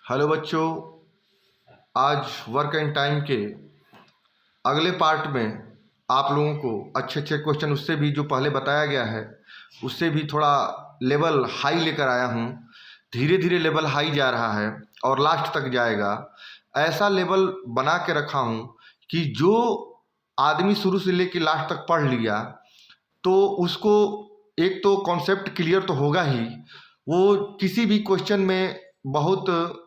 Hello बच्चों, आज work and time के अगले पार्ट में आप लोगों को अच्छे अच्छे क्वेश्चन उससे भी जो पहले बताया गया है उससे भी थोड़ा लेवल हाई लेकर आया हूँ। धीरे धीरे लेवल हाई जा रहा है और लास्ट तक जाएगा। ऐसा लेवल बना के रखा हूँ कि जो आदमी शुरू से लेकर लास्ट तक पढ़ लिया तो उसको एक तो कॉन्सेप्ट क्लियर तो होगा ही, वो किसी भी क्वेश्चन में बहुत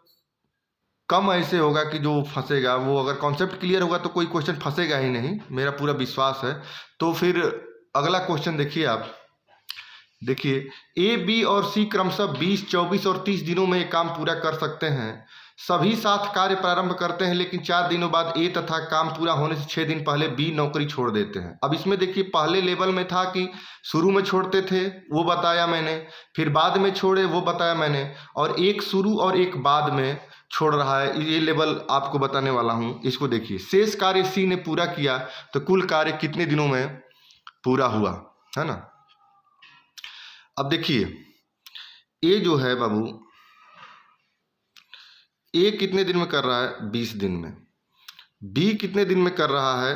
कम ऐसे होगा कि जो फंसेगा। वो अगर कॉन्सेप्ट क्लियर होगा तो कोई क्वेश्चन फंसेगा ही नहीं, मेरा पूरा विश्वास है। तो फिर अगला क्वेश्चन देखिए। आप देखिए, ए बी और सी क्रमशः 20, 24 और 30 दिनों में ये काम पूरा कर सकते हैं। सभी साथ कार्य प्रारंभ करते हैं, लेकिन 4 दिनों बाद ए तथा काम पूरा होने से 6 दिन पहले बी नौकरी छोड़ देते हैं। अब इसमें देखिए, पहले लेवल में था कि शुरू में छोड़ते थे, वो बताया मैंने, फिर बाद में छोड़े, वो बताया मैंने, और एक शुरू और एक बाद में छोड़ रहा है, ये लेवल आपको बताने वाला हूँ। इसको देखिए, शेष कार्य सी ने पूरा किया तो कुल कार्य कितने दिनों में पूरा हुआ, है ना। अब देखिए, ए जो है बाबू, ए कितने दिन में कर रहा है? 20 दिन में। बी कितने दिन में कर रहा है?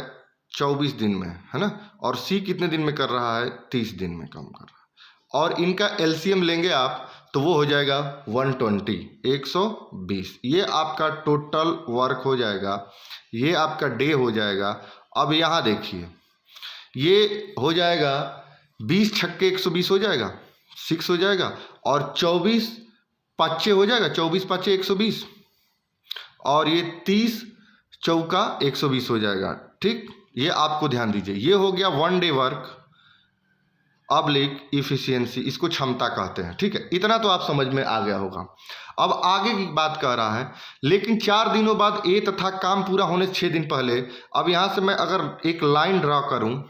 24 दिन में, है ना। और सी कितने दिन में कर रहा है? 30 दिन में काम कर रहा है। और इनका एलसीएम लेंगे आप तो वो हो जाएगा 120, 120। ये आपका टोटल वर्क हो जाएगा, ये आपका डे हो जाएगा। अब यहाँ देखिए, ये हो जाएगा 20 छक्के 120 हो जाएगा, 6 हो जाएगा, और 24 पाँचे हो जाएगा, 24 पाँचे 120, और ये 30 चौका 120 हो जाएगा। ठीक, ये आपको ध्यान दीजिए। ये हो गया one day work oblique efficiency, इसको क्षमता कहते हैं। ठीक है, इतना तो आप समझ में आ गया होगा। अब आगे की बात कह रहा है, लेकिन 4 दिनों बाद ए तथा काम पूरा होने से 6 दिन पहले। अब यहां से मैं अगर एक लाइन ड्रा करूं,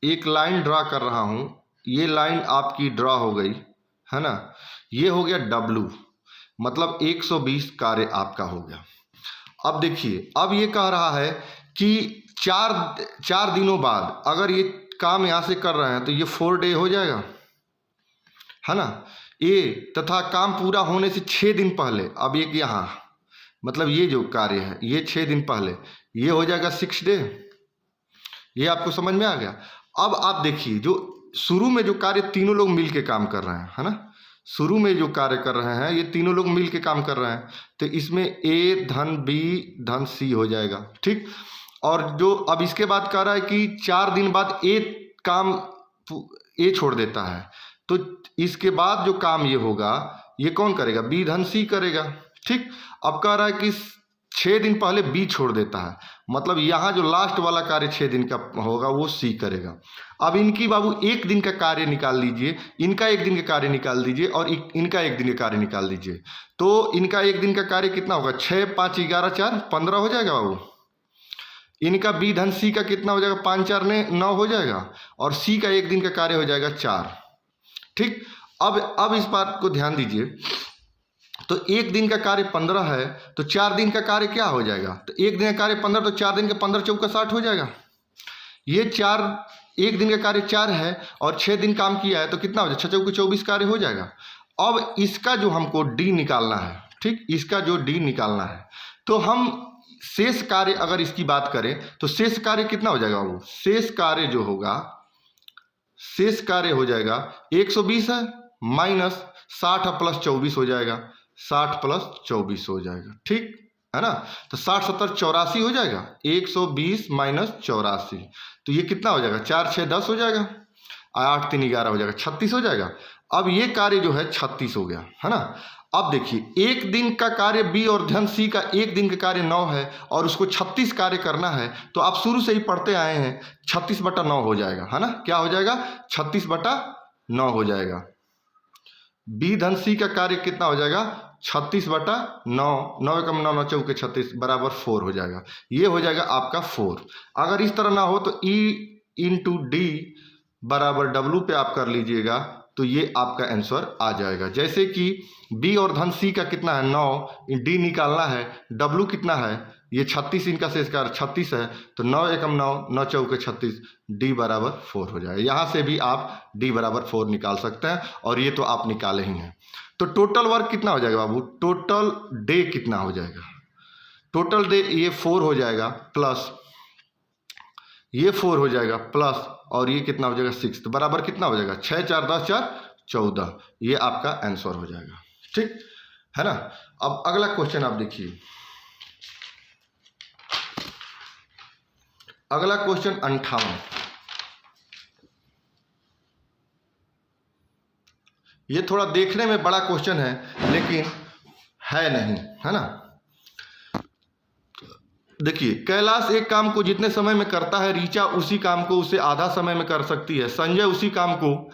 एक लाइन ड्रा कर रहा हूं, ये लाइन आपकी ड्रा हो गई, है ना। ये हो गया W, मतलब 120 कार्य आपका हो गया। अब देखिए, अब ये कह रहा है कि चार दिनों बाद अगर ये काम यहां से कर रहे हैं तो ये 4 डे हो जाएगा, है ना। ए तथा काम पूरा होने से 6 दिन पहले, अब एक यहाँ मतलब ये जो कार्य है ये 6 दिन पहले, ये हो जाएगा 6 डे। ये आपको समझ में आ गया। अब आप देखिए, जो शुरू में जो कार्य तीनों लोग मिल के काम कर रहे हैं, है ना, शुरू में जो कार्य कर रहे हैं ये तीनों लोग मिल के काम कर रहे हैं, तो इसमें ए धन बी धन सी हो जाएगा। ठीक, और जो अब इसके बाद कह रहा है कि 4 दिन बाद ए काम ए छोड़ देता है, तो इसके बाद जो काम ये होगा ये कौन करेगा? बी धन सी करेगा। ठीक, अब कह रहा है कि 6 दिन पहले बी छोड़ देता है, मतलब यहाँ जो लास्ट वाला कार्य 6 दिन का होगा वो सी करेगा। अब इनकी बाबू 1 दिन का कार्य निकाल लीजिए, इनका 1 दिन का कार्य निकाल दीजिए, और इनका 1 दिन का कार्य निकाल दीजिए। तो इनका 1 दिन का कार्य कितना होगा? 6 5 11 4 15 हो जाएगा बाबू। इनका बी धन सी का कितना हो जाएगा? 5 4 9 हो जाएगा, और सी का 1 दिन का कार्य हो जाएगा 4। ठीक, अब इस बात को ध्यान दीजिए, तो 1 दिन का कार्य 15 है, तो 4 दिन का कार्य क्या हो जाएगा? तो 1 दिन का कार्य 15, तो 4 दिन का 15 चौका 60 हो जाएगा। ये 1 दिन का कार्य 4 है और 6 दिन काम किया है, तो कितना हो जाएगा? 6 चौके 24 कार्य हो जाएगा। अब इसका जो हमको डी निकालना है, ठीक, इसका जो डी निकालना है, तो हम शेष कार्य अगर इसकी बात करें तो शेष कार्य कितना हो जाएगा बाबू? शेष कार्य जो होगा, शेष कार्य हो जाएगा 120 है माइनस 60 प्लस 24 हो जाएगा, 60 प्लस 24 हो जाएगा। ठीक है ना, तो 60 70 84 हो जाएगा, 120 माइनस 84, तो ये कितना हो जाएगा? 4 6 10 हो जाएगा, 8 3 11 हो जाएगा, 36 हो जाएगा। अब ये कार्य जो है 36 हो गया, है ना। अब देखिए, 1 दिन का कार्य बी और धन सी का 1 दिन का कार्य 9 है, और उसको 36 कार्य करना है, तो आप शुरू से ही पढ़ते आए हैं, 36/9 हो जाएगा, है ना। क्या हो जाएगा? 36/9 हो जाएगा। बी धन सी का कार्य कितना हो जाएगा? 36/9, 9 एकम 9 9 चौके 36 बराबर 4 हो जाएगा। ये हो जाएगा आपका 4। अगर इस तरह ना हो तो E इंटू डी बराबर W पे आप कर लीजिएगा, तो ये आपका आंसर आ जाएगा। जैसे कि बी और धन सी का कितना है? 9, डी निकालना है, W कितना है? ये 36, इनका शेष कार्य 36 है, तो 9 एकम 9 9 चौके 36, डी बराबर 4 हो जाएगा। यहाँ से भी आप डी बराबर 4 निकाल सकते हैं, और ये तो आप निकाले ही हैं। तो टोटल वर्क कितना हो जाएगा बाबू, टोटल डे कितना हो जाएगा, टोटल डे ये 4 हो जाएगा प्लस ये 4 हो जाएगा प्लस और ये कितना हो जाएगा 6, तो बराबर कितना हो जाएगा 6 4 10 4 14, ये आपका आंसर हो जाएगा। ठीक है ना। अब अगला क्वेश्चन आप देखिए, अगला क्वेश्चन 58। ये थोड़ा देखने में बड़ा क्वेश्चन है लेकिन है नहीं, है ना। देखिए, कैलाश एक काम को जितने समय में करता है ऋचा उसी काम को उससे आधा समय में कर सकती है। संजय उसी काम को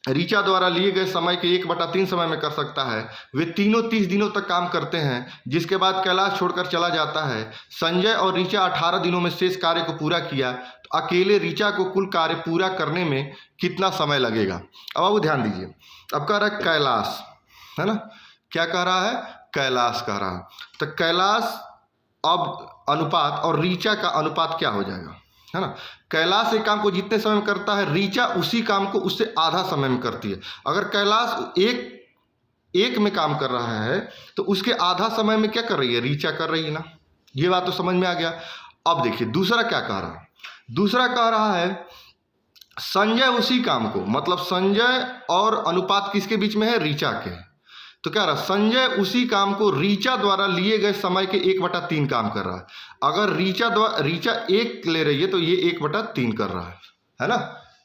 ऋचा द्वारा लिए गए समय के 1/3 समय में कर सकता है। वे तीनों 30 दिनों तक काम करते हैं, जिसके बाद कैलाश छोड़कर चला जाता है। संजय और ऋचा 18 दिनों में शेष कार्य को पूरा किया, तो अकेले ऋचा को कुल कार्य पूरा करने में कितना समय लगेगा। अब आप ध्यान दीजिए, अब कह रहा है कैलाश, है ना, क्या कह रहा है, कैलाश कह रहा है। तो कैलाश अब अनुपात और ऋचा का अनुपात क्या हो जाएगा, है ना। कैलाश एक काम को जितने समय में करता है ऋचा उसी काम को उससे आधा समय में करती है। अगर कैलाश एक में काम कर रहा है तो उसके आधा समय में क्या कर रही है, ऋचा कर रही है ना। ये बात तो समझ में आ गया। अब देखिए दूसरा क्या कह रहा है, दूसरा कह रहा है संजय उसी काम को, मतलब संजय और अनुपात किसके बीच में है, ऋचा के। तो क्या रहा, संजय उसी काम को ऋचा द्वारा लिए गए समय के 1/3 काम कर रहा है। अगर ऋचा 1 ले रही है तो ये 1/3 कर रहा है ना,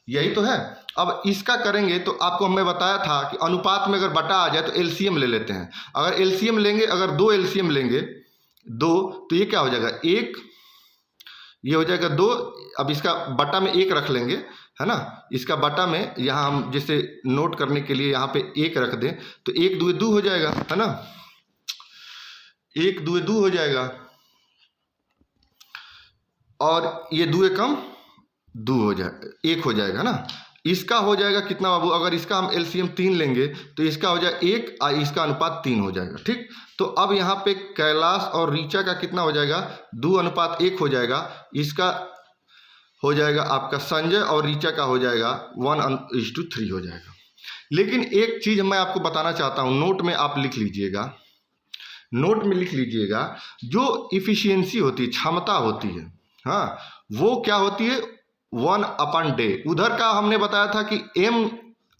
यही तो है। अब इसका करेंगे तो आपको हमने बताया था कि अनुपात में अगर बटा आ जाए तो एलसीएम ले लेते हैं। अगर एलसीएम लेंगे, अगर 2 एलसीएम लेंगे 2, तो ये क्या हो जाएगा 1, ये हो जाएगा 2। अब इसका बटा में 1 रख लेंगे, है ना। इसका बटा में यहाँ हम जैसे नोट करने के लिए यहाँ पे 1 रख दें तो 1 2 2 हो जाएगा, है ना, 1 2 2 हो जाएगा और ये 2 एकम 2 हो जाएगा, 1 हो जाएगा ना। इसका हो जाएगा कितना बाबू, अगर इसका हम एलसीएम 3 लेंगे तो इसका हो जाएगा 1 और इसका अनुपात 3 हो जाएगा। ठीक, तो अब यहाँ पे कैलाश और ऋचा का कितना हो जाएगा, 2:1 हो जाएगा। इसका हो जाएगा आपका संजय और ऋचा का हो जाएगा 1:3 हो जाएगा। लेकिन एक चीज़ मैं आपको बताना चाहता हूँ, नोट में आप लिख लीजिएगा, नोट में लिख लीजिएगा, जो इफिशियंसी होती है, क्षमता होती है, हाँ, वो क्या होती है 1/day। उधर का हमने बताया था कि m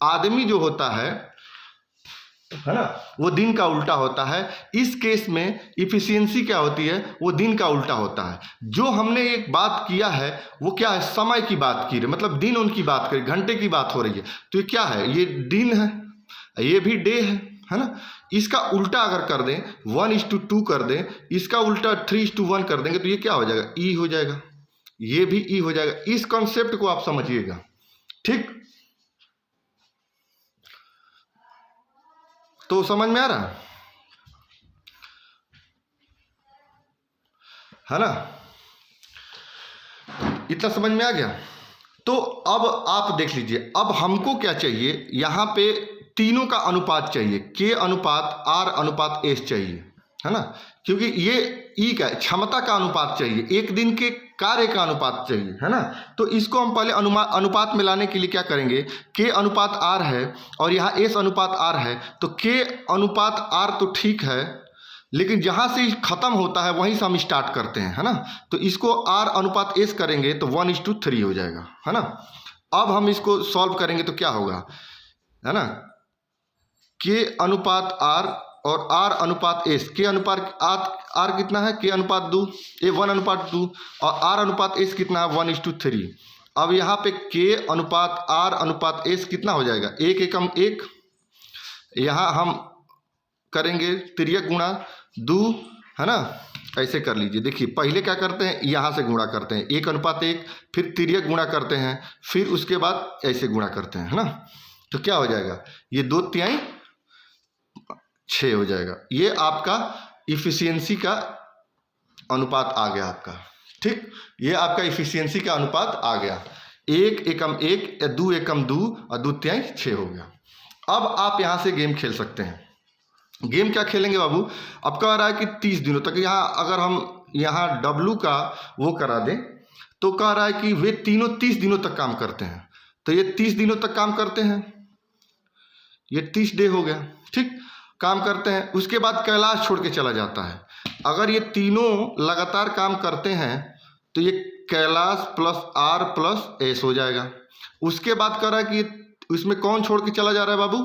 आदमी जो होता है ना, वो दिन का उल्टा होता है। इस केस में इफिशियंसी क्या होती है, वो दिन का उल्टा होता है। जो हमने एक बात किया है वो क्या है, समय की बात की रही, मतलब दिन उनकी बात करी, घंटे की बात हो रही है। तो ये क्या है, ये दिन है, ये भी डे है ना। इसका उल्टा अगर कर दें 1:2 कर दें, इसका उल्टा 3:1 कर देंगे तो ये क्या हो जाएगा, ई हो जाएगा, ये भी ई हो जाएगा। इस कॉन्सेप्ट को आप समझिएगा। ठीक, तो समझ में आ रहा है ना, इतना समझ में आ गया। तो अब आप देख लीजिए, अब हमको क्या चाहिए, यहाँ पे तीनों का अनुपात चाहिए, K/R/S चाहिए, है ना, क्योंकि ये ई का क्षमता का अनुपात चाहिए, एक दिन के कार्य का अनुपात चाहिए, है ना। तो इसको हम पहले अनुपात में लाने के लिए क्या करेंगे, K/R है और यहाँ S/R है, तो K/R तो ठीक है, लेकिन जहाँ से ख़त्म होता है वहीं से हम स्टार्ट करते हैं, है ना। तो इसको R/S करेंगे तो 1:3 हो जाएगा, है ना। अब हम इसको सॉल्व करेंगे तो क्या होगा, है ना, K/R और R/S। R कितना है, K/2, 1:2 और R/S कितना है 1:3। अब यहाँ पे K/R/S कितना हो जाएगा, 1 एकम 1। यहाँ हम करेंगे तिर्यक गुणा 2, है ना, ऐसे कर लीजिए। देखिए पहले क्या करते हैं, यहाँ से गुणा करते हैं 1:1, फिर तिर्यक गुणा करते हैं, फिर उसके बाद ऐसे गुणा करते हैं, है ना। तो क्या हो जाएगा, ये 2/3 6 हो जाएगा। ये आपका इफिशियंसी का अनुपात आ गया आपका। ठीक, ये आपका इफिशियंसी का अनुपात आ गया, 1 एकम 1 या 2 एकम 2 और 2/3 6 हो गया। अब आप यहाँ से गेम खेल सकते हैं। गेम क्या खेलेंगे बाबू, अब कह रहा है कि 30 दिनों तक, यहाँ अगर हम यहाँ W का वो करा दें तो कह रहा है कि वे तीनों 30 दिनों तक काम करते हैं। तो ये 30 दिनों तक काम करते हैं, ये 30 डे हो गया। ठीक, काम करते हैं। उसके बाद कैलाश छोड़ के चला जाता है। अगर ये तीनों लगातार काम करते हैं तो ये Kailash plus R plus S हो जाएगा। उसके बाद कह रहा है कि इसमें कौन छोड़ के चला जा रहा है बाबू,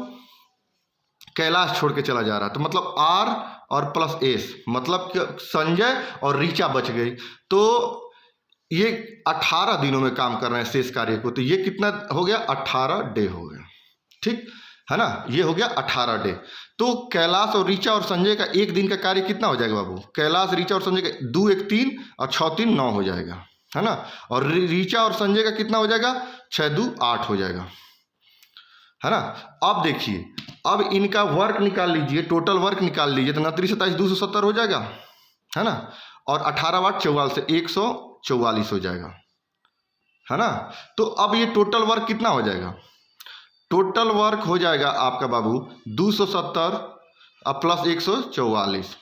कैलाश छोड़ के चला जा रहा है, तो मतलब आर और प्लस एस, मतलब कि संजय और ऋचा बच गई। तो ये 18 दिनों में काम कर रहे हैं शेष कार्य को, तो ये कितना हो गया, 18 डे हो गया। ठीक है ना, ये हो गया 18 डे। तो कैलाश और ऋचा और संजय का एक दिन का कार्य कितना हो जाएगा बाबू, कैलाश ऋचा और संजय का 2 1 3 और 6 3 9 हो जाएगा, है ना। और ऋचा और संजय का कितना हो जाएगा, 6 2 8 हो जाएगा, है ना। अब देखिए, अब इनका वर्क निकाल लीजिए, टोटल वर्क निकाल लीजिए, तो 29 27 270 हो जाएगा, है ना। और 18 वाट 44 से 144 हो जाएगा, है ना। तो अब ये टोटल वर्क कितना हो जाएगा, टोटल वर्क हो जाएगा आपका बाबू 270 अब प्लस 144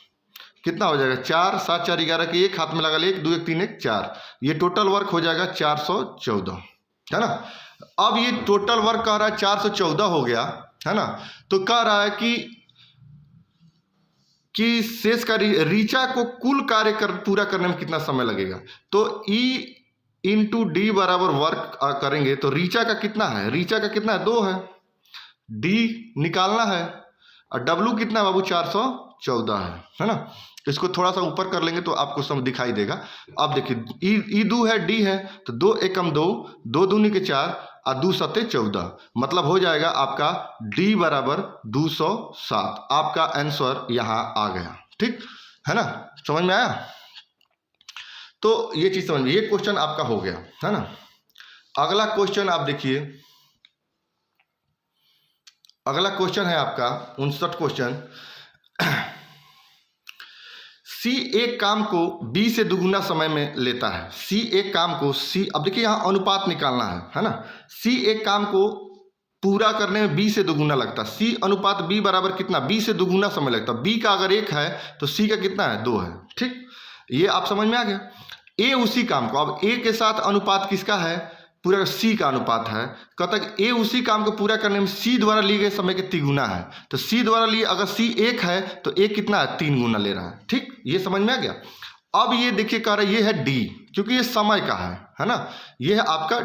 कितना हो जाएगा, 4 7 4 11 के 1 हाथ में लगा ले, 1 2 1 3 1 4, ये टोटल वर्क हो जाएगा 414, है ना। अब ये टोटल वर्क कह रहा है 414 हो गया, है ना। तो कह रहा है कि शेष का ऋचा को कुल कार्य पूरा करने में कितना समय लगेगा। तो E इंटू डी बराबर वर्क करेंगे तो ऋचा का कितना है, ऋचा का कितना है, 2 है, डी निकालना है, और W कितना है बाबू, 414 है ना। इसको थोड़ा सा ऊपर कर लेंगे तो आपको सब दिखाई देगा। अब देखिए ई 2 है, डी है, तो 2 एकम 2, 2 दूनी के 4 और 2 सत्ते 14, मतलब हो जाएगा आपका डी बराबर 207। आपका आंसर यहाँ आ गया, ठीक है ना, समझ में आया। तो ये चीज समझ में, ये क्वेश्चन आपका हो गया, है ना। अगला क्वेश्चन आप देखिए, अगला क्वेश्चन है आपका 59 क्वेश्चन। सी एक काम को बी से दुगुना समय में लेता है। सी एक काम को सी, अब देखिए यहाँ अनुपात निकालना है ना। सी एक काम को पूरा करने में बी से दुगुना लगता है। सी अनुपात बी बराबर कितना, बी से दुगुना समय लगता है। बी का अगर 1 है तो सी का कितना है, 2 है, ठीक, ये आप समझ में आ गया। ए उसी काम को, अब ए के साथ अनुपात किसका है, पूरा सी का अनुपात है। कहता है ए उसी काम को पूरा करने में सी द्वारा लिए गए समय के 3 गुना है। तो सी द्वारा लिए, अगर सी 1 है तो ए कितना है, 3 गुना ले रहा है, ठीक, ये समझ में आ गया। अब ये देखिए कह रहा है ये है डी, क्योंकि ये समय का है ना, ये है आपका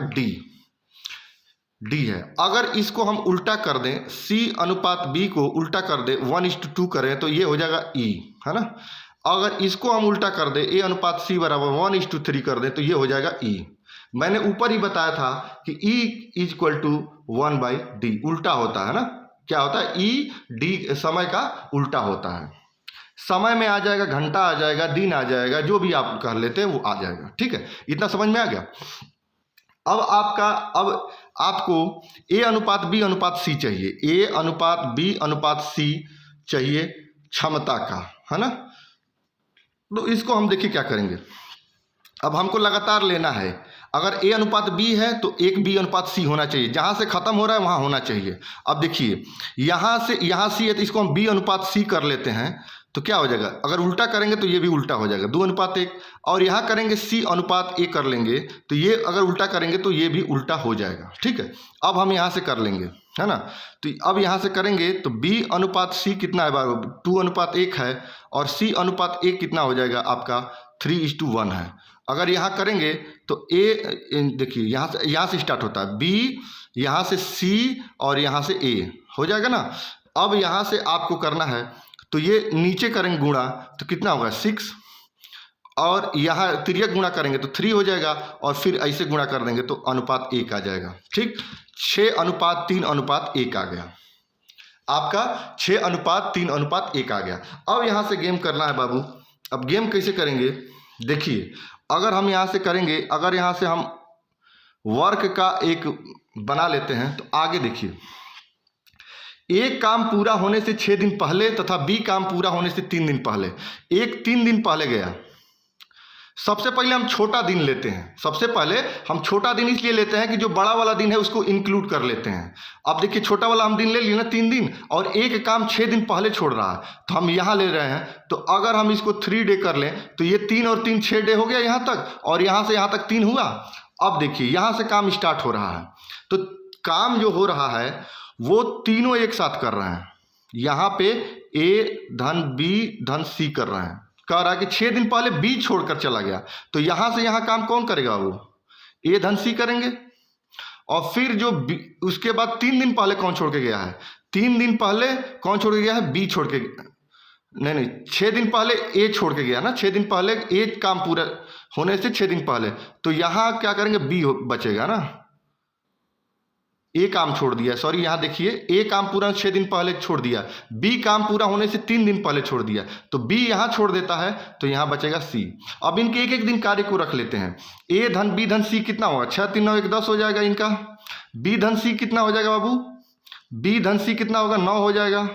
डी है। अगर इसको हम उल्टा कर दें, सी अनुपात बी को उल्टा कर दें, 1:2 करें तो ये हो जाएगा ई, है ना। अगर इसको हम उल्टा कर दें, ए अनुपात सी बराबर 1:3 कर दें तो ये हो जाएगा ई। मैंने ऊपर ही बताया था कि E = 1/d, उल्टा होता है ना, क्या होता है, ई डी समय का उल्टा होता है। समय में आ जाएगा, घंटा आ जाएगा, दिन आ जाएगा, जो भी आप कर लेते हैं वो आ जाएगा, ठीक है, इतना समझ में आ गया। अब आपको ए अनुपात बी अनुपात सी चाहिए, ए अनुपात बी अनुपात सी चाहिए क्षमता का, है ना। तो इसको हम देखिए क्या करेंगे, अब हमको लगातार लेना है। अगर ए अनुपात बी है तो एक बी अनुपात सी होना चाहिए, जहाँ से खत्म हो रहा है वहाँ होना चाहिए। अब देखिए यहाँ से यहाँ सी है तो इसको हम बी अनुपात सी कर लेते हैं, तो क्या हो जाएगा, अगर उल्टा करेंगे तो ये भी उल्टा हो जाएगा, 2:1। और यहाँ करेंगे सी अनुपात ए कर लेंगे तो ये अगर उल्टा करेंगे तो ये भी उल्टा हो जाएगा, ठीक है। अब हम यहाँ से कर लेंगे, है ना। तो अब यहाँ से करेंगे तो बी अनुपात सी कितना है, 2:1 है, और सी अनुपात ए कितना हो जाएगा आपका 3:1 है। अगर यहाँ करेंगे तो ए, देखिए यहाँ से स्टार्ट होता है, बी, यहाँ से सी और यहाँ से ए हो जाएगा ना। अब यहाँ से आपको करना है तो ये नीचे करेंगे गुणा तो कितना होगा 6, और यहाँ तिर्यक गुणा करेंगे तो 3 हो जाएगा, और फिर ऐसे गुणा कर देंगे तो अनुपात 1 आ जाएगा, ठीक। 6:3:1 आ गया आपका, 6:3:1 आ गया। अब यहाँ से गेम करना है बाबू। अब गेम कैसे करेंगे, देखिए अगर हम यहाँ से करेंगे, अगर यहाँ से हम वर्क का एक बना लेते हैं तो आगे देखिए, एक काम पूरा होने से 6 दिन पहले तथा बी काम पूरा होने से 3 दिन पहले, एक 3 दिन पहले गया। सबसे पहले हम छोटा दिन लेते हैं, सबसे पहले हम छोटा दिन इसलिए लेते हैं कि जो बड़ा वाला दिन है उसको इंक्लूड कर लेते हैं। अब देखिए छोटा वाला हम दिन ले लिए ना 3 दिन, और एक काम 6 दिन पहले छोड़ रहा है तो हम यहाँ ले रहे हैं। तो अगर हम इसको 3 डे कर लें तो ये 3 और 3 6 डे हो गया यहाँ तक, और यहाँ से यहाँ तक 3 हुआ। अब देखिए यहाँ से काम स्टार्ट हो रहा है, तो काम जो हो रहा है वो तीनों एक साथ कर रहे हैं, यहाँ पे ए धन बी धन सी कर रहे हैं, कह रहा है कि 6 दिन पहले बी छोड़कर चला गया, तो यहां से यहां काम कौन करेगा? वो ए धन सी करेंगे। और फिर जो उसके बाद 3 दिन पहले कौन छोड़ के गया है? 3 दिन पहले कौन छोड़ के गया है? बी छोड़ के, नहीं 6 दिन पहले ए छोड़ के गया ना, 6 दिन पहले ए काम पूरा होने से 6 दिन पहले, तो यहां क्या करेंगे? बी बचेगा ना, ए काम छोड़ दिया, सॉरी यहाँ देखिए ए काम पूरा 6 दिन पहले छोड़ दिया, बी काम पूरा होने से 3 दिन पहले छोड़ दिया, तो बी यहाँ छोड़ देता है, तो यहाँ बचेगा सी। अब इनके एक एक दिन कार्य को रख लेते हैं। ए धन बी धन सी कितना होगा? 6 3 9 1 10 हो जाएगा इनका। बी धन सी कितना हो जाएगा बाबू? बी धन सी कितना होगा? 9 हो जाएगा।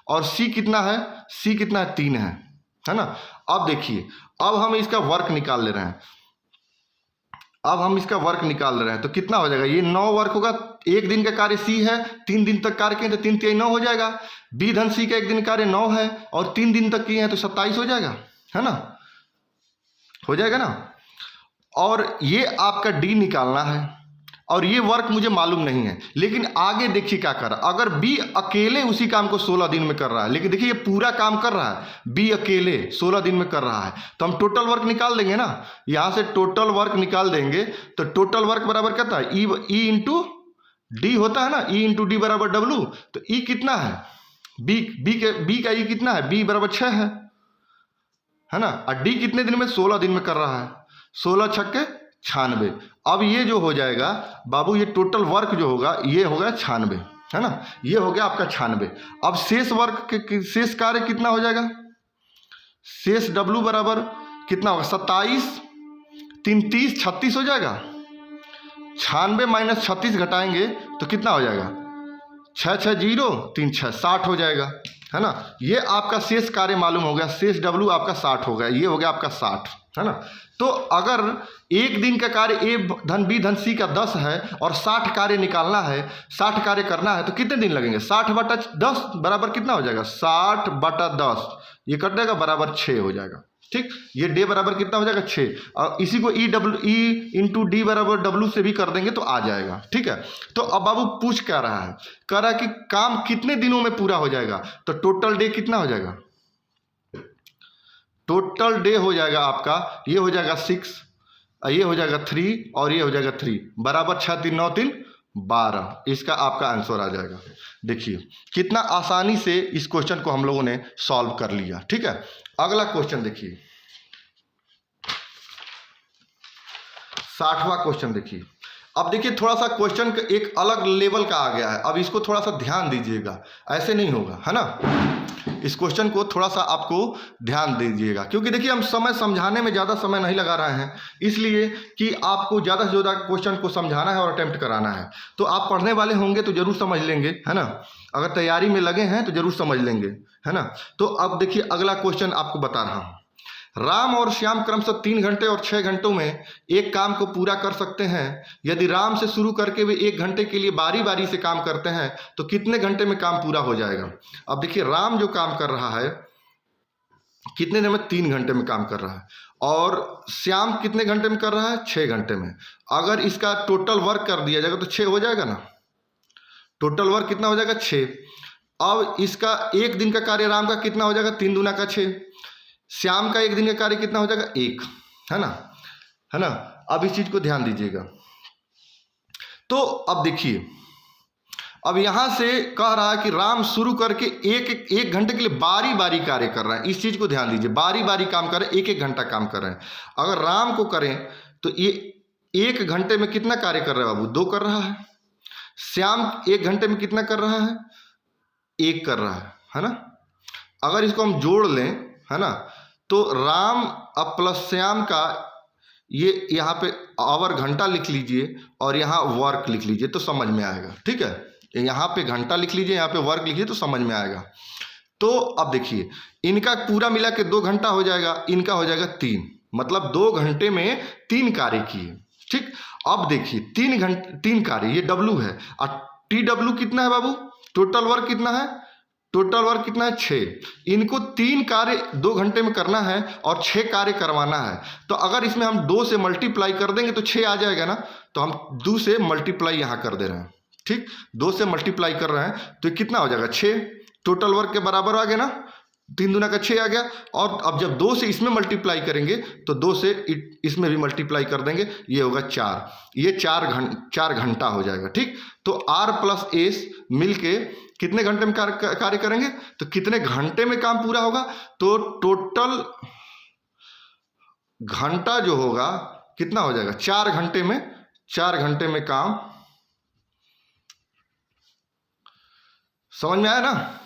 और सी कितना है? सी कितना है? 3 है ना। अब देखिए, अब हम इसका वर्क निकाल ले रहे हैं, तो कितना हो जाएगा? ये 9 वर्क होगा, एक दिन का कार्य सी है, 3 दिन तक कार्य किए तो 3 3 9 हो जाएगा। बी धन सी का एक दिन कार्य 9 है और 3 दिन तक किए हैं तो 27 हो जाएगा, है ना, हो जाएगा ना। और ये आपका डी निकालना है, और ये वर्क मुझे मालूम नहीं है, लेकिन आगे देखिए क्या कर रहा है। अगर बी अकेले उसी काम को 16 दिन में कर रहा है, लेकिन देखिए ये पूरा काम कर रहा है, बी अकेले 16 दिन में कर रहा है, तो हम टोटल वर्क निकाल देंगे ना। यहां से टोटल वर्क निकाल देंगे, तो टोटल वर्क बराबर कितना है? ई इंटू डी होता है ना, ई इंटू डी बराबर डब्लू। तो ई कितना है? बी का ई कितना है? बी बराबर 6 है ना। और डी कितने दिन में? 16 दिन में कर रहा है, 16 छक्के 96। अब ये जो हो जाएगा बाबू, ये टोटल वर्क जो होगा ये होगा 96, है ना, ये हो गया आपका 96। अब शेष वर्क शेष कार्य कितना हो जाएगा? शेष डब्लू बराबर कितना होगा? 27 3 30 36 हो जाएगा। 96 माइनस 36 घटाएंगे तो कितना हो जाएगा? 6 6 0 3 6 60 हो जाएगा, है ना। ये आपका शेष कार्य मालूम हो गया, शेष डब्लू आपका 60 हो गया, ये हो गया आपका 60, है ना। तो अगर एक दिन का कार्य ए धन बी धन सी का 10 है और 60 कार्य निकालना है, 60 कार्य करना है, तो कितने दिन लगेंगे? 60 बटा 10 बराबर कितना हो जाएगा? 60 बटा 10, ये कट जाएगा, बराबर 6 हो जाएगा। ठीक, ये डे बराबर कितना हो जाएगा? 6। और इसी को ई इंटू डी बराबर डब्लू से भी कर देंगे तो आ जाएगा। ठीक है, तो अब बाबू पूछ क्या रहा है? कह रहा है कि काम कितने दिनों में पूरा हो जाएगा, तो टोटल डे कितना हो जाएगा? टोटल डे हो जाएगा आपका, ये हो जाएगा 6, ये हो जाएगा 3 और ये हो जाएगा 3, बराबर 6 3 9 3 12। इसका आपका आंसर आ जाएगा। देखिए कितना आसानी से इस क्वेश्चन को हम लोगों ने सॉल्व कर लिया। ठीक है, अगला क्वेश्चन देखिए, 60वां क्वेश्चन देखिए। अब देखिए थोड़ा सा क्वेश्चन एक अलग लेवल का आ गया है, अब इसको थोड़ा सा ध्यान दीजिएगा, ऐसे नहीं होगा, है ना। इस क्वेश्चन को थोड़ा सा आपको ध्यान दीजिएगा, क्योंकि देखिए हम समय समझाने में ज़्यादा समय नहीं लगा रहे हैं, इसलिए कि आपको ज़्यादा से ज़्यादा क्वेश्चन को समझाना है और अटेम्प्ट कराना है। तो आप पढ़ने वाले होंगे तो ज़रूर समझ लेंगे, है ना। अगर तैयारी में लगे हैं तो ज़रूर समझ लेंगे, है ना। तो अब देखिए अगला क्वेश्चन आपको बता रहा हूँ। राम और श्याम क्रमशः 3 घंटे और 6 घंटों में एक काम को पूरा कर सकते हैं। यदि राम से शुरू करके वे 1 घंटे के लिए बारी बारी से काम करते हैं तो कितने घंटे में काम पूरा हो जाएगा? अब देखिए राम जो काम कर रहा है कितने देर में? 3 घंटे में काम कर रहा है। और श्याम कितने घंटे में कर रहा है? 6 घंटे में। अगर इसका टोटल वर्क कर दिया जाएगा तो 6 हो जाएगा ना। टोटल वर्क कितना हो जाएगा? 6। अब इसका एक दिन का कार्य राम का कितना हो जाएगा? 3 दूना का 6। श्याम का एक दिन का कार्य कितना हो जाएगा? 1, है ना, है ना। अब इस चीज को ध्यान दीजिएगा। तो अब देखिए, अब यहां से कह रहा है कि राम शुरू करके एक घंटे के लिए बारी बारी कार्य कर रहा है। इस चीज को ध्यान दीजिए, बारी बारी काम कर रहे हैं, 1 घंटा काम कर रहे हैं। अगर राम को करें तो ये 1 घंटे में कितना कार्य कर रहा है बाबू? 2 कर रहा है। श्याम 1 घंटे में कितना कर रहा है? 1 कर रहा है ना। अगर इसको हम जोड़ लें, है ना, तो राम अब प्लस श्याम का ये यहाँ पे आवर घंटा लिख लीजिए और यहाँ वर्क लिख लीजिए तो समझ में आएगा। ठीक है, यहाँ पे घंटा लिख लीजिए, यहाँ पे वर्क लिखिए तो समझ में आएगा। तो अब देखिए इनका पूरा मिला के 2 घंटा हो जाएगा, इनका हो जाएगा 3, मतलब 2 घंटे में 3 कार्य किए। ठीक, अब देखिए 3 कार्य, ये डब्लू है और टी डब्लू कितना है बाबू? टोटल वर्क कितना है? टोटल वर्क कितना है? 6। इनको 3 कार्य 2 घंटे में करना है और 6 कार्य करवाना है। तो अगर इसमें हम 2 से मल्टीप्लाई कर देंगे तो 6 आ जाएगा ना, तो हम 2 से मल्टीप्लाई यहाँ कर दे रहे हैं। ठीक, 2 से मल्टीप्लाई कर रहे हैं तो कितना हो जाएगा? 6। टोटल वर्क के बराबर आ गया ना, 3 दूना का 6 आ गया। और अब जब 2 से इसमें मल्टीप्लाई करेंगे तो 2 से इसमें भी मल्टीप्लाई कर देंगे, ये होगा 4, ये 4 घंटा हो जाएगा। ठीक, तो R प्लस एस मिलके कितने घंटे में कार्य करेंगे, तो कितने घंटे में काम पूरा होगा, तो टोटल घंटा जो होगा कितना हो जाएगा, 4 घंटे में, 4 घंटे में काम। समझ में आया ना।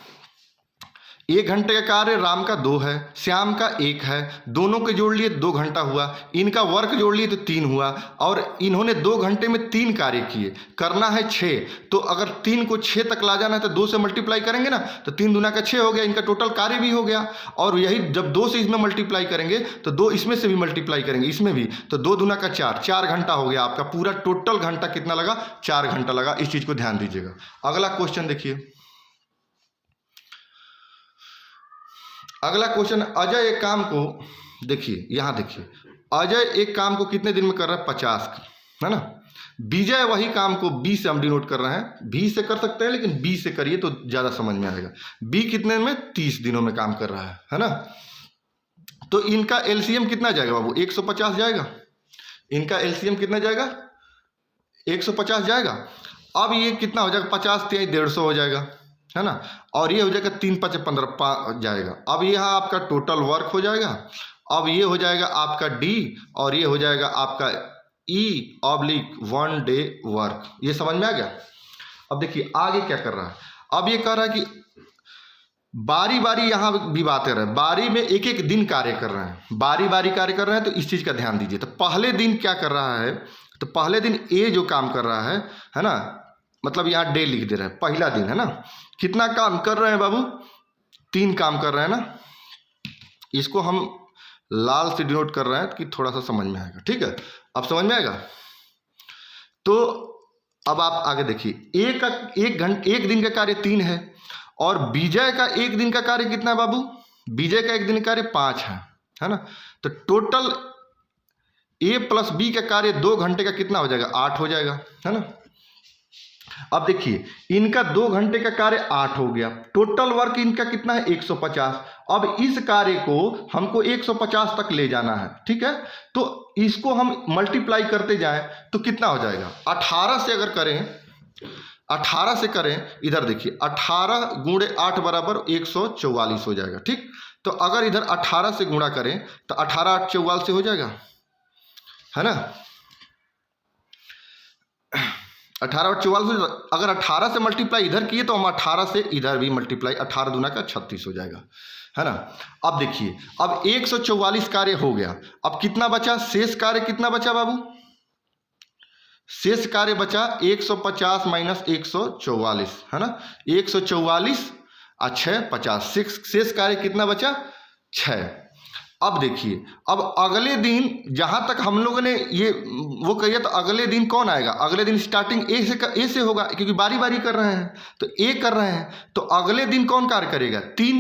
1 घंटे का कार्य राम का 2 है, श्याम का 1 है, दोनों के जोड़ लिए 2 घंटा हुआ, इनका वर्क जोड़ लिए तो 3 हुआ, और इन्होंने 2 घंटे में 3 कार्य किए, करना है 6। तो अगर 3 को 6 तक ला जाना है तो 2 से मल्टीप्लाई करेंगे ना, तो 3 दूना का 6 हो गया, इनका टोटल कार्य भी हो गया। और यही जब 2 से इसमें मल्टीप्लाई करेंगे तो 2 इसमें से भी मल्टीप्लाई करेंगे, इसमें भी, तो 2 दूना का 4, 4 घंटा हो गया आपका। पूरा टोटल घंटा कितना लगा, 4 घंटा लगा। इस चीज को ध्यान दीजिएगा। अगला क्वेश्चन देखिए, अगला क्वेश्चन, अजय एक काम को, देखिए यहां देखिए, अजय एक काम को कितने दिन में कर रहा है, 50, है ना। विजय वही काम को बी से हम डिनोट कर रहे हैं, बी से कर सकते हैं लेकिन बी से करिए तो ज्यादा समझ में आएगा। बी कितने में, 30 दिनों में काम कर रहा है ना। तो इनका एलसीएम कितना जाएगा बाबू, 150 जाएगा। इनका एलसीएम कितना जाएगा, 150 जाएगा। अब ये कितना हो जाएगा, 50 × 150 हो जाएगा, है ना। और ये हो जाएगा 3 × 5 = 15 जाएगा। अब यहाँ आपका टोटल वर्क हो जाएगा। अब ये हो जाएगा आपका डी, और ये हो जाएगा आपका E/1 डे वर्क। ये समझ में आ गया। अब देखिए आगे क्या कर रहा है। अब ये कह रहा है कि बारी बारी, यहाँ भी बात कर रहे हैं, बारी में एक एक दिन कार्य कर रहे हैं, बारी बारी कार्य कर रहे हैं। तो इस चीज का ध्यान दीजिए। तो पहले दिन क्या कर रहा है, तो पहले दिन ए जो काम कर रहा है ना, मतलब यहाँ डे लिख दे रहे हैं, पहला दिन है ना। कितना काम कर रहे हैं बाबू, 3 काम कर रहे हैं ना। इसको हम लाल से डिनोट कर रहे हैं कि थोड़ा सा समझ में आएगा। ठीक है, अब समझ में आएगा। तो अब आप आगे देखिए, एक दिन का कार्य 3 है, और विजय का एक दिन का कार्य कितना है बाबू, विजय का एक दिन का कार्य 5 है ना। तो टोटल ए प्लस बी का कार्य 2 घंटे का कितना हो जाएगा, 8 हो जाएगा, है ना। अब देखिए इनका 2 घंटे का कार्य 8 हो गया, टोटल वर्क इनका कितना है, 150। अब इस कार्य को हमको 150 तक ले जाना है। ठीक है, तो इसको हम मल्टीप्लाई करते जाएं तो कितना हो जाएगा, 18 से अगर करें, 18 से करें, इधर देखिए 18 × 8 = 144 हो जाएगा। ठीक, तो अगर इधर 18 से गुणा करें तो 18 × 8 = 44 से हो जाएगा, है ना। 18 और 44, अगर 18 से मल्टीप्लाई इधर किए तो हम 18 से इधर भी मल्टीप्लाई, 18 दूना का 36 हो जाएगा, है ना। अब देखिए, अब 144 कार्य हो गया। अब कितना बचा, शेष कार्य कितना बचा बाबू, शेष कार्य बचा 150 - 144, है ना। 144 और 6 50, शेष कार्य कितना बचा, 6। अब देखिए, अब अगले दिन जहां तक हम लोगों ने ये वो कहिए, तो अगले दिन कौन आएगा, अगले दिन स्टार्टिंग ए से होगा, क्योंकि बारी बारी कर रहे हैं तो ए कर रहे हैं। तो अगले दिन कौन कार्य करेगा, 3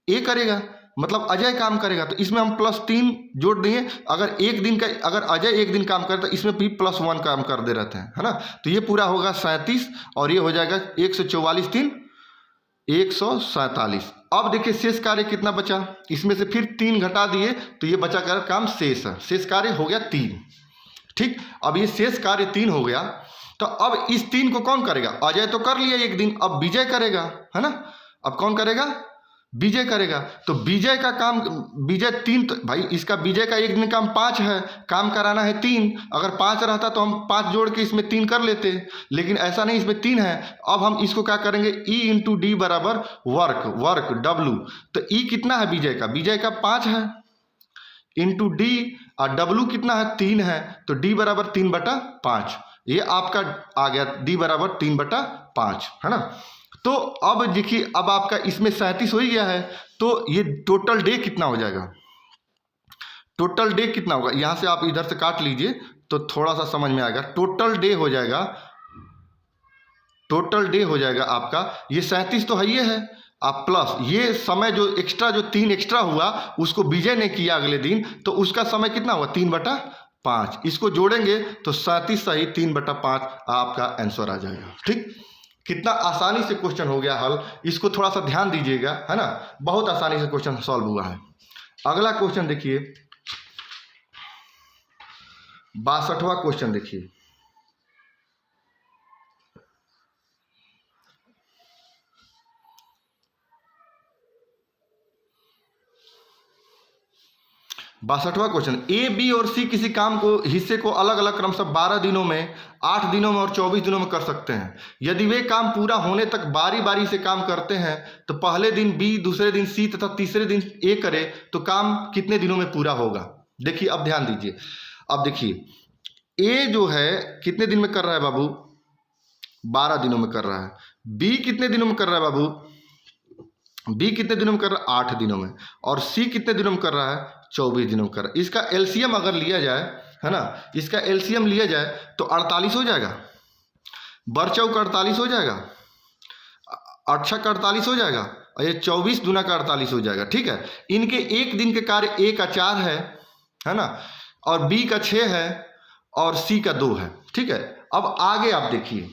ए करेगा, मतलब अजय काम करेगा। तो इसमें हम +3 जोड़ दिए। अगर एक दिन का, अगर अजय एक दिन काम करता है इसमें भी +1 काम कर दे रहते हैं, है ना। तो ये पूरा होगा 37, और ये हो जाएगा 144 3 147। अब देखिए शेष कार्य कितना बचा, इसमें से फिर 3 घटा दिए तो ये बचा कर काम शेष है, शेष कार्य हो गया 3। ठीक, अब ये शेष कार्य 3 हो गया। तो अब इस 3 को कौन करेगा, अजय तो कर लिया एक दिन, अब विजय करेगा, है ना। अब कौन करेगा, विजय करेगा। तो विजय का काम, विजय 3, तो भाई इसका विजय का एक दिन काम 5 है, काम कराना है 3। अगर 5 रहता तो हम 5 जोड़ के इसमें 3 कर लेते, लेकिन ऐसा नहीं, इसमें 3 है। अब हम इसको क्या करेंगे, E × D = वर्क W। तो E कितना है विजय का, विजय का 5 है, इंटू D, और W कितना है, 3 है। तो D = 3/5। ये आपका आ गया, D = 3/5, है ना। तो अब देखिए, अब आपका इसमें 37 हो ही गया है। तो ये टोटल डे कितना हो जाएगा, टोटल डे कितना होगा, यहां से आप इधर से काट लीजिए तो थोड़ा सा समझ में आएगा। टोटल डे हो जाएगा, टोटल डे हो जाएगा आपका, ये 37 तो है ही है, आप प्लस ये समय जो एक्स्ट्रा, जो 3 एक्स्ट्रा हुआ उसको विजय ने किया अगले दिन, तो उसका समय कितना हुआ, 3/5। इसको जोड़ेंगे तो 37 सही 3/5 आपका आंसर आ जाएगा। ठीक, कितना आसानी से क्वेश्चन हो गया हल, इसको थोड़ा सा ध्यान दीजिएगा, है ना। बहुत आसानी से क्वेश्चन सॉल्व हुआ है। अगला क्वेश्चन देखिए, 62वां क्वेश्चन देखिए। बासठवां क्वेश्चन, ए बी और सी किसी काम को हिस्से को अलग अलग क्रम से 12 दिनों में, 8 दिनों में और 24 दिनों में कर सकते हैं। यदि वे काम पूरा होने तक बारी बारी से काम करते हैं तो पहले दिन बी, दूसरे दिन सी तथा तीसरे दिन ए करे तो काम कितने दिनों में पूरा होगा। देखिए अब ध्यान दीजिए, अब देखिए ए जो है कितने दिन में कर रहा है बाबू, 12 दिनों में कर रहा है। बी कितने दिनों में कर रहा है बाबू, बी कितने दिनों में कर रहा है, 8 दिनों में। और सी कितने दिनों में कर रहा है, 24 दिनों में कर रहा है। इसका एलसीएम अगर लिया जाए, है ना, इसका एलसीएम लिया जाए तो 48 हो जाएगा, बरचौक 48 हो जाएगा, 8 का 48 हो जाएगा, और ये 24 दूना का 48 हो जाएगा। ठीक है, इनके एक दिन के कार्य ए का 4 है ना, और बी का 6 है और सी का 2 है। ठीक है, अब आगे आप देखिए,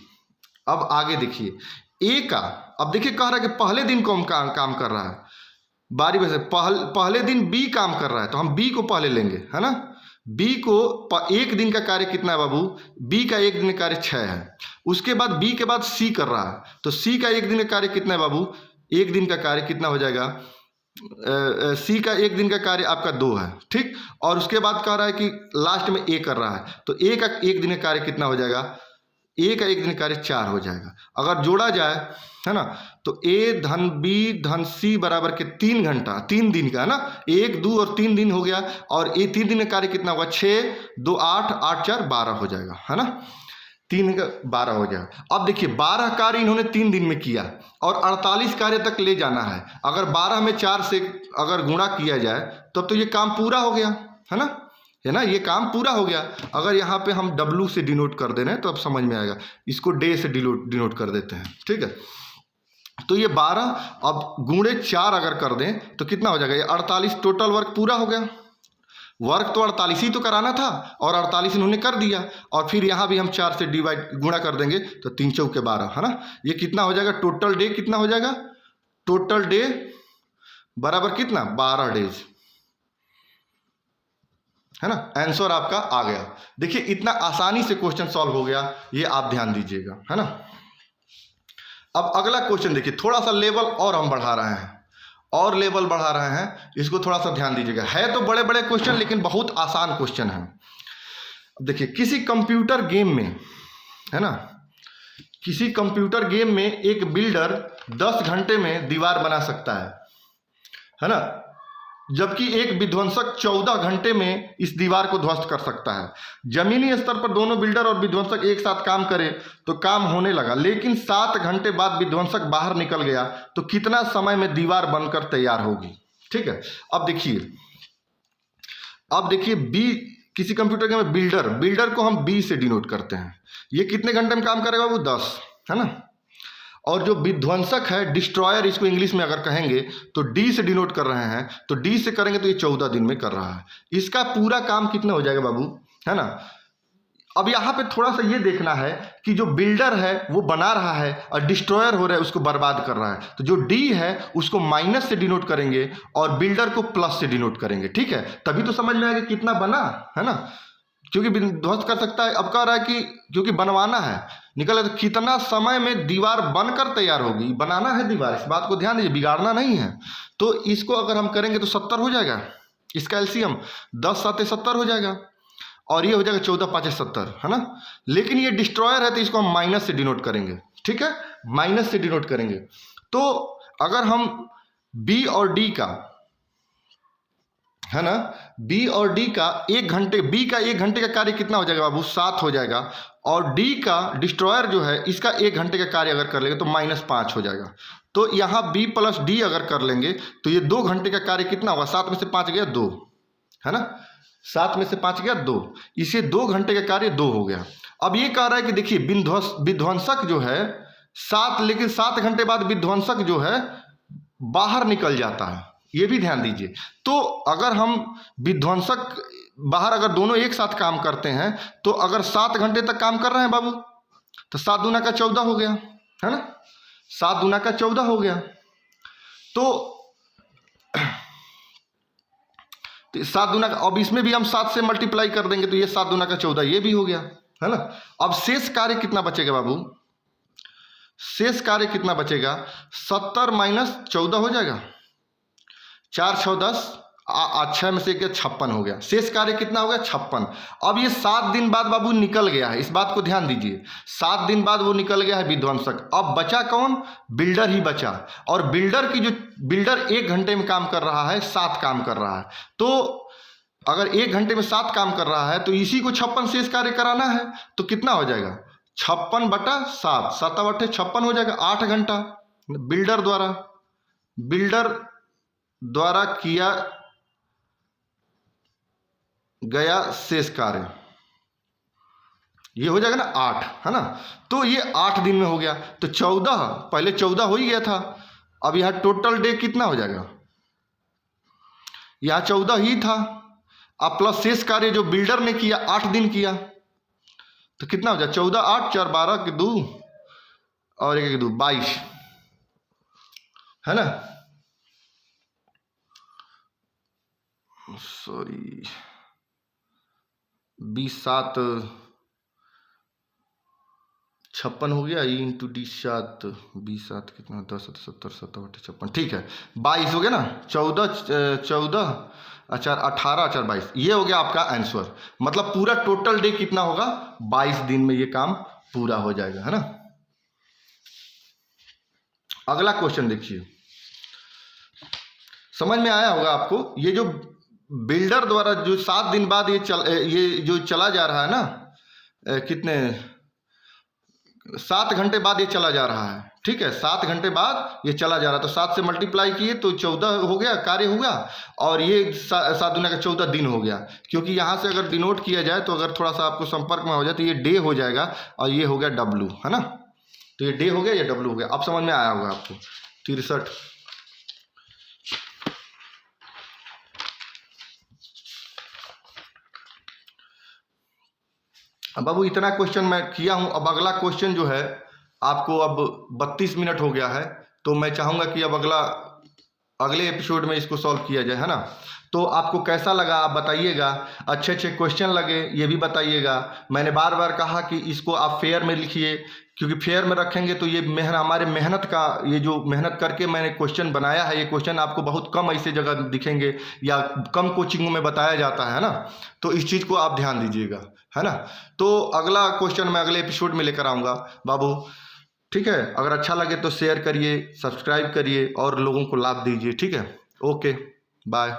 अब आगे देखिए ए का, अब देखिए कह रहा है कि पहले दिन कौन काम कर रहा है, बारी में से पहले दिन बी काम कर रहा है, तो हम बी को पहले लेंगे, है ना। बी को एक दिन का कार्य कितना है बाबू, बी का एक दिन का कार्य 6 है। उसके बाद बी के बाद सी कर रहा है, तो सी का एक दिन का कार्य कितना है बाबू, एक दिन का कार्य कितना हो जाएगा, सी का एक दिन का कार्य आपका 2 है। ठीक, और उसके बाद कह रहा है कि लास्ट में ए कर रहा है, तो ए का एक दिन का कार्य कितना हो जाएगा, ए का एक दिन कार्य 4 हो जाएगा। अगर जोड़ा जाए, है ना, तो ए धन बी धन सी बराबर के 3 घंटा, 3 दिन का, है ना, 1 2 और 3 दिन हो गया। और ये 3 दिन का कार्य कितना होगा, 6 2 8 8 4 12 हो जाएगा, है ना, 3 का 12 हो जाएगा। अब देखिए 12 कार्य इन्होंने 3 दिन में किया और 48 कार्य तक ले जाना है। अगर 12 में 4 से अगर गुणा किया जाए तब तो ये काम पूरा हो गया, है ना, ये काम पूरा हो गया। अगर यहाँ पे हम W से डिनोट कर दे रहे हैं तो अब समझ में आएगा, इसको डे से डिनोट कर देते हैं। ठीक है, तो ये 12 अब गुणे 4 अगर कर दें तो कितना हो जाएगा, ये 48 टोटल वर्क पूरा हो गया। वर्क तो 48 ही तो कराना था और 48 इन्होंने कर दिया। और फिर यहाँ भी हम 4 से डिवाइड गुणा कर देंगे तो 3 चौके 12, है ना। ये कितना हो जाएगा, टोटल डे कितना हो जाएगा, टोटल डे बराबर कितना, 12 डेज, है ना। आंसर आपका आ गया। देखिए इतना आसानी से क्वेश्चन सॉल्व हो गया, ये आप ध्यान दीजिएगा, है ना। अब अगला क्वेश्चन देखिए, थोड़ा सा लेवल और हम बढ़ा रहे हैं, और लेवल बढ़ा रहे हैं, इसको थोड़ा सा ध्यान दीजिएगा। है तो बड़े बड़े क्वेश्चन लेकिन बहुत आसान क्वेश्चन है। अब देखिए किसी कंप्यूटर गेम में, है ना, किसी कंप्यूटर गेम में एक बिल्डर 10 घंटे में दीवार बना सकता है ना, जबकि एक विध्वंसक 14 घंटे में इस दीवार को ध्वस्त कर सकता है। जमीनी स्तर पर दोनों बिल्डर और विध्वंसक एक साथ काम करें तो काम होने लगा, लेकिन 7 घंटे बाद विध्वंसक बाहर निकल गया तो कितना समय में दीवार बनकर तैयार होगी। ठीक है, अब देखिए बी, किसी कंप्यूटर के में बिल्डर को हम बी से डिनोट करते हैं। ये कितने घंटे में काम करेगा, वो 10, है ना। और जो विध्वंसक है, डिस्ट्रॉयर इसको इंग्लिश में अगर कहेंगे तो डी से डिनोट कर रहे हैं, तो डी से करेंगे तो ये 14 दिन में कर रहा है। इसका पूरा काम कितना हो जाएगा बाबू, है ना। अब यहाँ पे थोड़ा सा ये देखना है कि जो बिल्डर है वो बना रहा है और डिस्ट्रॉयर हो रहा है उसको बर्बाद कर रहा है, तो जो डी है उसको माइनस से डिनोट करेंगे और बिल्डर को प्लस से डिनोट करेंगे। ठीक है, तभी तो समझ में आएगा कितना बना, है ना, क्योंकि ध्वस्त कर सकता है। अब कह रहा है कि क्योंकि बनवाना है, निकल तो कितना समय में दीवार बनकर तैयार होगी, बनाना है दीवार, इस बात को ध्यान दीजिए, बिगाड़ना नहीं है। तो इसको अगर हम करेंगे तो 70 हो जाएगा, इसका एलसीएम 10 7 70 हो जाएगा, और ये हो जाएगा 14 5 70, है ना। लेकिन ये डिस्ट्रॉयर है तो इसको हम माइनस से डिनोट करेंगे। ठीक है, माइनस से डिनोट करेंगे। तो अगर हम बी और डी का, है ना, बी और डी का 1 घंटे, बी का 1 घंटे का कार्य कितना हो जाएगा बाबू, 7 हो जाएगा। और डी का डिस्ट्रॉयर जो है इसका 1 घंटे का कार्य अगर कर लेंगे तो -5 हो जाएगा। तो यहाँ बी प्लस डी अगर कर लेंगे तो ये 2 घंटे का कार्य कितना होगा, 7 में से 5 गया 2, है ना, 7 में से 5 गया 2, इसे 2 घंटे का कार्य 2 हो गया। अब ये कह रहा है कि देखिए विध्वंसक जो है 7, लेकिन 7 घंटे बाद विध्वंसक जो है बाहर निकल जाता है, ये भी ध्यान दीजिए। तो अगर हम विध्वंसक बाहर अगर दोनों एक साथ काम करते हैं तो अगर 7 घंटे तक काम कर रहे हैं बाबू तो 7 दूना का 14 हो गया, है ना। 7 दूना का 14 हो गया। तो 7 दूना का, अब इसमें भी हम 7 से मल्टीप्लाई कर देंगे तो ये 7 दूना का 14 ये भी हो गया, है ना। अब शेष कार्य कितना बचेगा बाबू, शेष कार्य कितना बचेगा, 70 माइनस 14 हो जाएगा, 4 6 10, 6 में से 56 हो गया। शेष कार्य कितना हो गया, 56। अब ये 7 दिन बाद बाबू निकल गया है, इस बात को ध्यान दीजिए, 7 दिन बाद वो निकल गया है विध्वंसक। अब बचा कौन, बिल्डर ही बचा। और बिल्डर की जो, बिल्डर 1 घंटे में काम कर रहा है, 7 काम कर रहा है। तो अगर 1 घंटे में 7 काम कर रहा है तो इसी को 56 शेष कार्य कराना है, तो कितना हो जाएगा, 56 बटा 7, 7 बटे 56 हो जाएगा, 8 घंटा बिल्डर द्वारा किया गया शेष कार्य, ये हो जाएगा ना 8, है ना। तो ये 8 दिन में हो गया। तो 14, पहले 14 हो ही गया था, अब यहां टोटल डे कितना हो जाएगा, यहां 14 ही था, अब प्लस शेष कार्य जो बिल्डर ने किया 8 दिन किया, तो कितना हो जाए, 14 8 4 12 के 2 और 1 2 22, है ना। सॉरी 20 7 56 हो गया, ई इंटू डी 7, 20 7 कितना, 10 70 7 56, ठीक है, 22 हो गया ना, 14 अच्छा 18 4 22, ये हो गया आपका आंसर। मतलब पूरा टोटल डे कितना होगा, 22 दिन में ये काम पूरा हो जाएगा, है ना। अगला क्वेश्चन देखिए, समझ में आया होगा आपको। ये जो बिल्डर द्वारा जो 7 दिन बाद ये जो चला जा रहा है ना, कितने 7 घंटे बाद ये चला जा रहा है, ठीक है, 7 घंटे बाद ये चला जा रहा है। तो 7 से मल्टीप्लाई किए तो 14 हो गया, कार्य होगा। और ये 7 दुनिया का 14 दिन हो गया, क्योंकि यहाँ से अगर डिनोट किया जाए तो अगर थोड़ा सा आपको संपर्क में हो जाए तो ये डे हो जाएगा, और ये हो गया डब्लू, है ना। तो ये डे हो गया, ये डब्लू हो गया। अब समझ में आया होगा आपको। 63 अब बाबू इतना क्वेश्चन मैं किया हूं। अब अगला क्वेश्चन जो है आपको, अब 32 मिनट हो गया है, तो मैं चाहूंगा कि अब अगले एपिसोड में इसको सॉल्व किया जाए, है ना। तो आपको कैसा लगा आप बताइएगा, अच्छे क्वेश्चन लगे ये भी बताइएगा। मैंने बार बार कहा कि इसको आप फेयर में लिखिए, क्योंकि फेयर में रखेंगे तो ये हमारे मेहनत का, ये जो मेहनत करके मैंने क्वेश्चन बनाया है, ये क्वेश्चन आपको बहुत कम ऐसे जगह दिखेंगे या कम कोचिंगों में बताया जाता है ना। तो इस चीज़ को आप ध्यान दीजिएगा, है ना। तो अगला क्वेश्चन मैं अगले एपिसोड में लेकर आऊँगा बाबू, ठीक है। अगर अच्छा लगे तो शेयर करिए, सब्सक्राइब करिए और लोगों को लाभ दीजिए, ठीक है। Okay, bye.